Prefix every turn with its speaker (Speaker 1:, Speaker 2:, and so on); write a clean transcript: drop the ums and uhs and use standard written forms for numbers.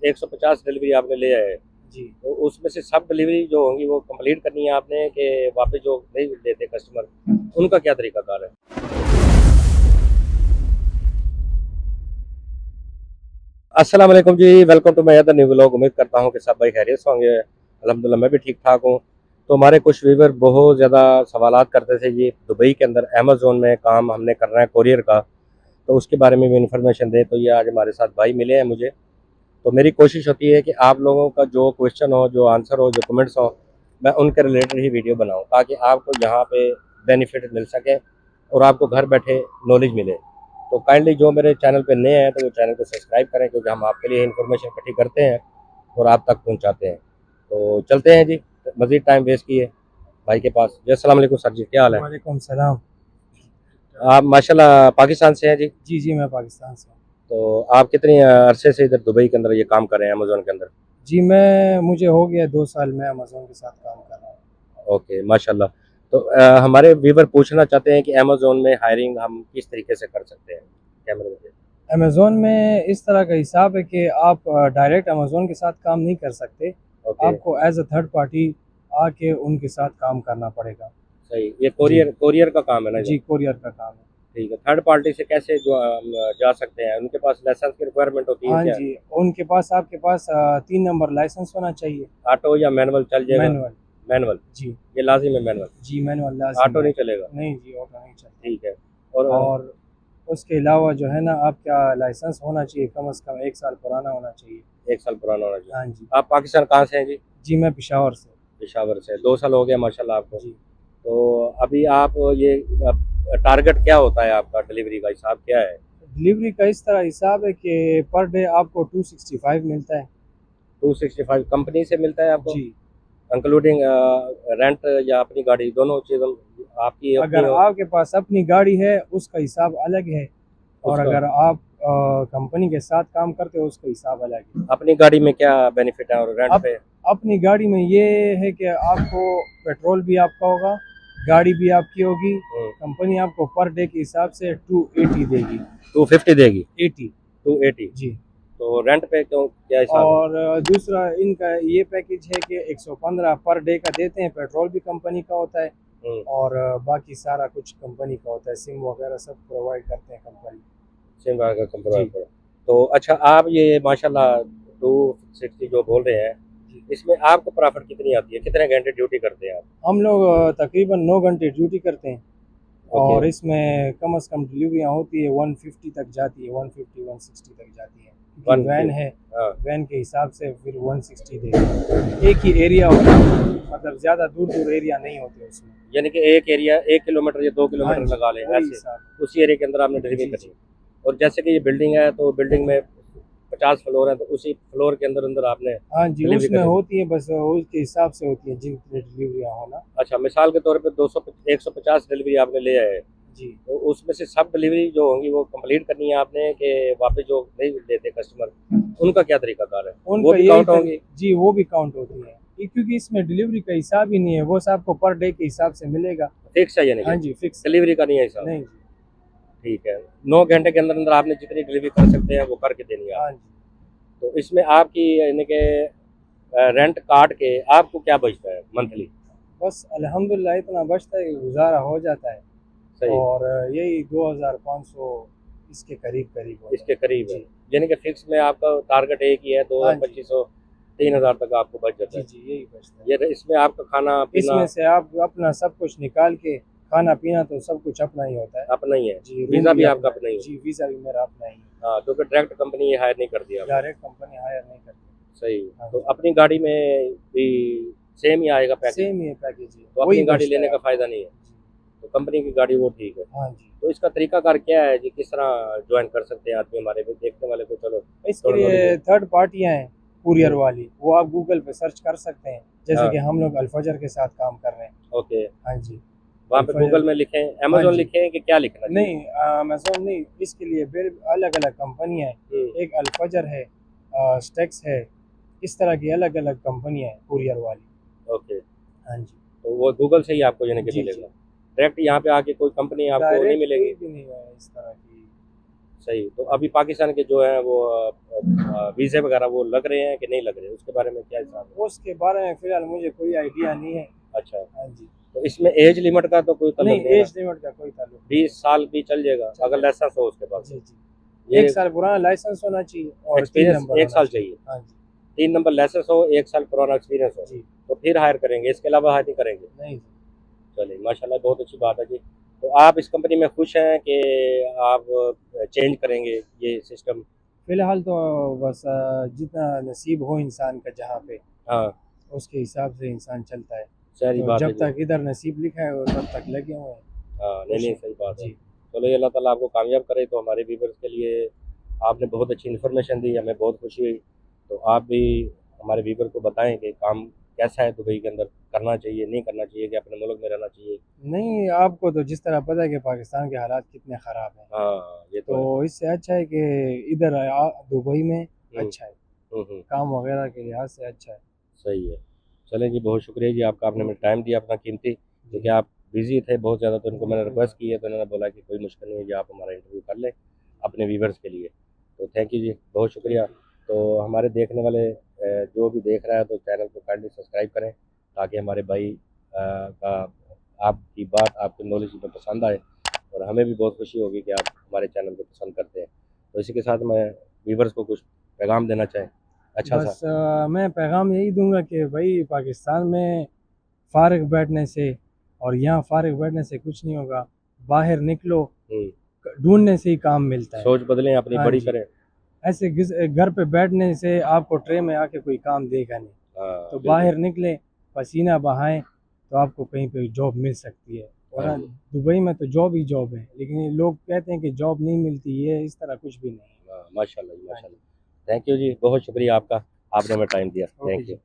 Speaker 1: 150 delivery आपने ले आए,
Speaker 2: जी।
Speaker 1: तो उसमें से सब डिलीवरी जो होंगी वो कंप्लीट करनी है आपने कि वापस जो नहीं लेते कस्टमर उनका क्या तरीकाकार है? अस्सलाम वालेकुम जी, welcome to my other new vlog. उम्मीद करता हूँ कि सब भाई खैरियत से होंगे। अल्हम्दुलिल्लाह मैं भी ठीक ठाक हूँ। तो हमारे कुछ व्यूवर बहुत ज़्यादा सवालात करते थे जी, दुबई के अंदर अमेज़न में काम हमने करना है कोरियर का, तो उसके बारे में भी इन्फॉर्मेशन दें। तो ये आज हमारे साथ भाई मिले हैं मुझे। तो मेरी कोशिश होती है कि आप लोगों का जो क्वेश्चन हो, जो आंसर हो, जो कमेंट्स हो, मैं उनके रिलेटेड ही वीडियो बनाऊँ ताकि आपको यहाँ पे बेनिफिट मिल सके और आपको घर बैठे नॉलेज मिले। तो काइंडली जो मेरे चैनल पे नए हैं तो वो चैनल को सब्सक्राइब करें, क्योंकि हम आपके लिए इन्फॉर्मेशन इकट्ठी करते हैं और आप तक पहुँचाते हैं। तो चलते हैं जी, मज़ीद टाइम वेस्ट किए भाई के पास। जी अस्सलाम वालेकुम सर जी, क्या हाल है?
Speaker 2: वालेकुम सलाम।
Speaker 1: आप माशाल्लाह पाकिस्तान से हैं जी?
Speaker 2: जी, जी, मैं पाकिस्तान से हूँ।
Speaker 1: तो आप कितनी अरसे से इधर दुबई के अंदर ये काम कर रहे हैं अमेज़न के अंदर?
Speaker 2: जी, मुझे हो गया 2 साल मैं अमेज़न के साथ काम कर रहा हूँ।
Speaker 1: ओके, माशाल्लाह। तो हमारे व्यूवर पूछना चाहते हैं कि अमेज़न में हायरिंग हम किस तरीके से कर सकते हैं? कैमरे में?
Speaker 2: अमेज़न में इस तरह का हिसाब है कि आप डायरेक्ट अमेज़न के साथ काम नहीं कर सकते।
Speaker 1: ओके,
Speaker 2: आपको एज़ अ थर्ड पार्टी आके उनके साथ काम करना पड़ेगा।
Speaker 1: सही। ये
Speaker 2: जी,
Speaker 1: कोरियर कोरियर का काम है ना
Speaker 2: जी,
Speaker 1: ये?
Speaker 2: कोरियर का काम है।
Speaker 1: ठीक है। थर्ड पार्टी से कैसे जो हम जा सकते हैं? उनके पास लाइसेंस की रिक्वायरमेंट होती है
Speaker 2: हाँ
Speaker 1: क्या?
Speaker 2: जी, उनके पास आपके पास 3 नंबर लाइसेंस होना चाहिए,
Speaker 1: ऑटो या मैनुअल चल जाएगा?
Speaker 2: मैनुअल।
Speaker 1: मैनुअल,
Speaker 2: जी,
Speaker 1: ये लाज़िम है मैनुअल,
Speaker 2: जी, मैनुअल लाज़िम
Speaker 1: ऑटो
Speaker 2: है।
Speaker 1: नहीं चलेगा?
Speaker 2: नहीं जी, ऑटो नहीं चलता।
Speaker 1: ठीक है। और
Speaker 2: और उसके अलावा जो है ना आपका लाइसेंस होना चाहिए, कम से कम 1 साल पुराना होना चाहिए।
Speaker 1: 1 साल पुराना होना चाहिए।
Speaker 2: हाँ जी।
Speaker 1: आप पाकिस्तान कहाँ से हैं जी?
Speaker 2: जी, मैं पेशावर से।
Speaker 1: पेशावर से। 2 साल हो गया माशाल्लाह आपको।
Speaker 2: जी।
Speaker 1: तो अभी आप ये टारगेट क्या होता है आपका, डिलीवरी का हिसाब क्या है?
Speaker 2: डिलीवरी का इस तरह हिसाब है कि पर डे आपको 265 मिलता है।
Speaker 1: 265 कंपनी से मिलता है आपको?
Speaker 2: जी।
Speaker 1: इंक्लूडिंग रेंट या अपनी गाड़ी, दोनों चीज़ आपकी अपनी
Speaker 2: अगर
Speaker 1: हो
Speaker 2: आपके पास अपनी गाड़ी है उसका हिसाब अलग है, और
Speaker 1: उसका?
Speaker 2: अगर आप कंपनी के साथ काम करते हो उसका हिसाब अलग है।
Speaker 1: अपनी गाड़ी में क्या बेनिफिट है और रेंट
Speaker 2: अब
Speaker 1: पे?
Speaker 2: अपनी गाड़ी में ये है कि आपको पेट्रोल भी आपका होगा, गाड़ी भी आपकी होगी।
Speaker 1: हम्म,
Speaker 2: कंपनी आपको पर डे के हिसाब से 280 देगी।
Speaker 1: 250 देगी?
Speaker 2: 80।
Speaker 1: 280?
Speaker 2: जी।
Speaker 1: तो रेंट पे क्यों, क्या हिसाब है?
Speaker 2: और दूसरा इनका ये पैकेज है कि 115 पर डे का देते हैं, पेट्रोल भी कंपनी का होता है,
Speaker 1: हम्म,
Speaker 2: और बाकी सारा कुछ कंपनी का होता है, सिम वगैरह सब प्रोवाइड करते हैं कंपनी।
Speaker 1: सेम का कंप्रोमाइज
Speaker 2: जी,
Speaker 1: करो। तो अच्छा, आप ये माशाल्लाह 260 जो बोल रहे हैं,
Speaker 2: जी।
Speaker 1: इसमें आपको प्रॉफिट कितनी आती है? कितने घंटे ड्यूटी करते हैं आप?
Speaker 2: हम लोग तकरीबन 9 घंटे ड्यूटी करते हैं,
Speaker 1: ओके।
Speaker 2: और इसमें कम से कम डिलीवरियाँ होती है 150 तक जाती है, 150 160 तक जाती है, क्योंकि
Speaker 1: वन
Speaker 2: वैन है।
Speaker 1: हाँ।
Speaker 2: वैन के हिसाब से फिर 160 देगी। एक ही एरिया होता है, मतलब ज़्यादा दूर दूर एरिया नहीं होते उसमें।
Speaker 1: यानी कि एक एरिया 1 किलोमीटर या 2
Speaker 2: हाँ
Speaker 1: किलोमीटर
Speaker 2: जी,
Speaker 1: लगा लें
Speaker 2: वही
Speaker 1: ऐसे,
Speaker 2: हिसाब।
Speaker 1: उसी एरिया के अंदर आपने डिलीवरी
Speaker 2: जी,
Speaker 1: करनी
Speaker 2: जी।
Speaker 1: है। और जैसे कि ये बिल्डिंग है, तो बिल्डिंग में 50 फ्लोर है, तो उसी फ्लोर के अंदर अंदर आपने
Speaker 2: हाँ जी,
Speaker 1: डिलीवरी
Speaker 2: उसमें
Speaker 1: करनी है।
Speaker 2: होती है, बस उसके हिसाब से होती है जितनी डिलीवरियाँ होना।
Speaker 1: अच्छा, मिसाल के तौर पे 200 150 डिलीवरी आपने ले आए,
Speaker 2: जी।
Speaker 1: तो उसमें से सब डिलीवरी जो होंगी वो कंप्लीट करनी है आपने कि वापस जो नहीं लेते कस्टमर उनका क्या तरीकाकार है? वो
Speaker 2: उनका
Speaker 1: भी
Speaker 2: यही
Speaker 1: काउंट होंगी?
Speaker 2: जी, वो भी काउंट होती है। क्योंकि इसमें डिलीवरी का हिसाब ही नहीं है, वो आपको पर डे के हिसाब से मिलेगा।
Speaker 1: फिक्स है यानी कि
Speaker 2: हाँ जी, फिक्स है।
Speaker 1: डिलीवरी का नहीं है हिसाब?
Speaker 2: नहीं जी।
Speaker 1: ठीक है। 9 घंटे के अंदर अंदर आपने जितनी डिलीवरी कर सकते हैं वो करके देनी है
Speaker 2: हाँ
Speaker 1: आपने।
Speaker 2: जी।
Speaker 1: तो इसमें आपकी यानी कि रेंट काट के आपको क्या बचता है मंथली?
Speaker 2: बस अल्हम्दुलिल्लाह इतना बचता है कि गुज़ारा हो जाता है,
Speaker 1: सही,
Speaker 2: और यही 2500 इसके करीब-करीब होता
Speaker 1: इसके
Speaker 2: है।
Speaker 1: करीब है।
Speaker 2: जी।
Speaker 1: यानी कि फिक्स में आपका टारगेट एक ही है,
Speaker 2: हाँ जी।
Speaker 1: 2500 3000 तक आपको बच जाता
Speaker 2: जी,
Speaker 1: है।
Speaker 2: जी, यही बचता है।
Speaker 1: ये इसमें आपका खाना पीना
Speaker 2: इसमें से आप अपना सब कुछ निकाल के, खाना-पीना तो सब कुछ अपना ही होता है।
Speaker 1: अपना ही है,
Speaker 2: जी, रूम
Speaker 1: वीज़ा
Speaker 2: भी
Speaker 1: भी आपका
Speaker 2: अपना है।
Speaker 1: अपना ही है।
Speaker 2: जी, वीज़ा भी मेरा अपना ही है।
Speaker 1: हाँ, क्योंकि डायरेक्ट कंपनी ये हायर नहीं करती आपको।
Speaker 2: डायरेक्ट कंपनी हायर नहीं करती।
Speaker 1: सही।
Speaker 2: हाँ
Speaker 1: तो
Speaker 2: जी।
Speaker 1: अपनी गाड़ी में भी सेम ही आएगा पैकेज?
Speaker 2: सेम ही पैकेज है,
Speaker 1: तो
Speaker 2: वही
Speaker 1: अपनी गाड़ी
Speaker 2: बचता
Speaker 1: लेने
Speaker 2: है
Speaker 1: का
Speaker 2: आपको।
Speaker 1: फ़ायदा नहीं है, तो कंपनी की गाड़ी वो ठीक है।
Speaker 2: हाँ जी।
Speaker 1: तो इसका तरीकाकार क्या है जी? किस तरह जॉइन कर सकते हैं आदमी, हमारे भी देखने वाले को चलो
Speaker 2: इसके
Speaker 1: थोड़ा नॉलेज
Speaker 2: लिए
Speaker 1: हो?
Speaker 2: थर्ड पार्टियाँ हैं, कुरियर
Speaker 1: हुँ,
Speaker 2: वाली, वो आप गूगल पे सर्च कर सकते हैं। जैसे
Speaker 1: हाँ,
Speaker 2: कि हम लोग अल-फजर के साथ काम कर रहे हैं।
Speaker 1: ओके।
Speaker 2: हाँ जी,
Speaker 1: वहाँ पे
Speaker 2: अल-फजर।
Speaker 1: गूगल में लिखें,
Speaker 2: हाँ
Speaker 1: अमेज़न
Speaker 2: जी।
Speaker 1: लिखें कि क्या लिखना चाहिए?
Speaker 2: नहीं, अमेज़न नहीं, इसके लिए फिर अलग-अलग कंपनियाँ हैं।
Speaker 1: हुँ,
Speaker 2: एक अल-फजर है, स्टेक्स है, इस तरह की अलग-अलग कंपनियाँ हैं कुरियर वाली।
Speaker 1: ओके।
Speaker 2: हाँ जी।
Speaker 1: तो वो गूगल से ही आपको यानी कि
Speaker 2: जी,
Speaker 1: मिलेगा।
Speaker 2: जी।
Speaker 1: डायरेक्ट यहाँ पे आके कोई कंपनी आपको नहीं
Speaker 2: डायरेक्ट
Speaker 1: मिलेगी?
Speaker 2: कोई भी नहीं है इस तरह की।
Speaker 1: सही। तो अभी पाकिस्तान के जो है वो वीज़े वगैरह वो लग रहे हैं कि नहीं लग रहे, उसके बारे में क्या हिसाब है?
Speaker 2: उसके बारे में फिलहाल मुझे कोई आइडिया नहीं है।
Speaker 1: अच्छा,
Speaker 2: हाँ जी।
Speaker 1: तो इसमें एज लिमिट का तो कोई
Speaker 2: नहीं,
Speaker 1: तलब नहीं है
Speaker 2: एज लिमिट का कोई ताल्लुक
Speaker 1: ना? 20 साल भी चल जाएगा
Speaker 2: चल
Speaker 1: अगर
Speaker 2: जाएगा।
Speaker 1: लाइसेंस हो उसके पास।
Speaker 2: जी जी।
Speaker 1: ये
Speaker 2: 1 साल पुराना लाइसेंस होना चाहिए और 3
Speaker 1: एक्सपीरियंस
Speaker 2: नंबर
Speaker 1: 1
Speaker 2: होना
Speaker 1: साल
Speaker 2: चाहिए।
Speaker 1: चाहिए।
Speaker 2: हाँ जी।
Speaker 1: 3 नंबर लाइसेंस हो, 1 साल पुराना एक्सपीरियंस हो,
Speaker 2: जी।
Speaker 1: तो फिर हायर करेंगे, इसके अलावा हायर नहीं करेंगे।
Speaker 2: नहीं,
Speaker 1: चलिए माशाल्लाह, बहुत अच्छी बात है जी। तो आप इस कंपनी में खुश हैं कि आप चेंज करेंगे ये सिस्टम?
Speaker 2: फिलहाल तो बस जितना नसीब हो इंसान का जहाँ पे,
Speaker 1: हाँ,
Speaker 2: उसके हिसाब से इंसान चलता है।
Speaker 1: सारी
Speaker 2: तो
Speaker 1: बात है
Speaker 2: जब
Speaker 1: जी।
Speaker 2: तक इधर नसीब लिखा है वो तब तक लगे हुए हैं।
Speaker 1: हाँ, नहीं
Speaker 2: खुश
Speaker 1: नहीं,
Speaker 2: हैं।
Speaker 1: सही बात है।
Speaker 2: जी।
Speaker 1: चलो ये अल्लाह ताला आपको कामयाब करे। तो हमारे व्यूवर्स के लिए आपने बहुत अच्छी इन्फॉर्मेशन दी, हमें बहुत खुशी हुई। तो आप भी हमारे व्यूवर को बताएं कि काम कैसा है दुबई के अंदर, करना चाहिए नहीं करना चाहिए, कि अपने मुल्क में रहना चाहिए।
Speaker 2: नहीं, आपको तो जिस तरह पता है कि पाकिस्तान के हालात कितने ख़राब हैं,
Speaker 1: हाँ, ये तो
Speaker 2: तो
Speaker 1: है।
Speaker 2: इससे अच्छा है कि इधर दुबई में
Speaker 1: हम्म
Speaker 2: अच्छा है,
Speaker 1: हम्म।
Speaker 2: काम वगैरह के लिहाज से अच्छा है।
Speaker 1: सही है। चलें जी, बहुत शुक्रिया जी आपका, आपने हमें टाइम दिया अपना कीमती, क्योंकि
Speaker 2: जी।
Speaker 1: आप बिज़ी थे बहुत ज़्यादा। तो उनको मैंने
Speaker 2: कोई
Speaker 1: रिक्वेस्ट
Speaker 2: बात
Speaker 1: की है, तो उन्होंने बोला कि कोई मुश्किल नहीं है जी, आप हमारा इंटरव्यू कर लें अपने व्यूवर्स के लिए। तो थैंक यू जी, बहुत शुक्रिया। तो हमारे देखने वाले जो भी देख रहा है तो चैनल को काइंडली सब्सक्राइब करें, ताकि हमारे भाई का आपकी बात, आपकी नॉलेज में पसंद आए, और हमें भी बहुत खुशी होगी कि आप हमारे चैनल को पसंद करते हैं। तो इसी के साथ मैं व्यूवर्स को कुछ पैगाम देना चाहें अच्छा सा।
Speaker 2: बस मैं पैगाम यही दूंगा कि भाई पाकिस्तान में फ़ारिग बैठने से और यहाँ फ़ारिग बैठने से कुछ नहीं होगा। बाहर निकलो,
Speaker 1: हम्म,
Speaker 2: ढूंढने से ही काम मिलता है।
Speaker 1: सोच बदलें, अपनी
Speaker 2: हाँ
Speaker 1: बड़ी
Speaker 2: जी।
Speaker 1: करें।
Speaker 2: ऐसे घर पे बैठने से आपको ट्रे में आके कोई काम देगा नहीं।
Speaker 1: हाँ,
Speaker 2: तो
Speaker 1: बिल्कुल।
Speaker 2: बाहर निकलें, पसीना बहाएं, तो आपको कहीं पे जॉब मिल सकती है। और
Speaker 1: हाँ जी।
Speaker 2: दुबई में तो जॉब ही जॉब है, लेकिन ये लोग कहते हैं कि जॉब नहीं मिलती, ये इस तरह कुछ भी नहीं है।
Speaker 1: हाँ, माशाल्लाह जी,
Speaker 2: हाँ जी।
Speaker 1: माशाल्लाह। थैंक यू जी, बहुत शुक्रिया आपका, आपने हमें टाइम दिया।
Speaker 2: ओके
Speaker 1: थैंक
Speaker 2: जी।
Speaker 1: यू।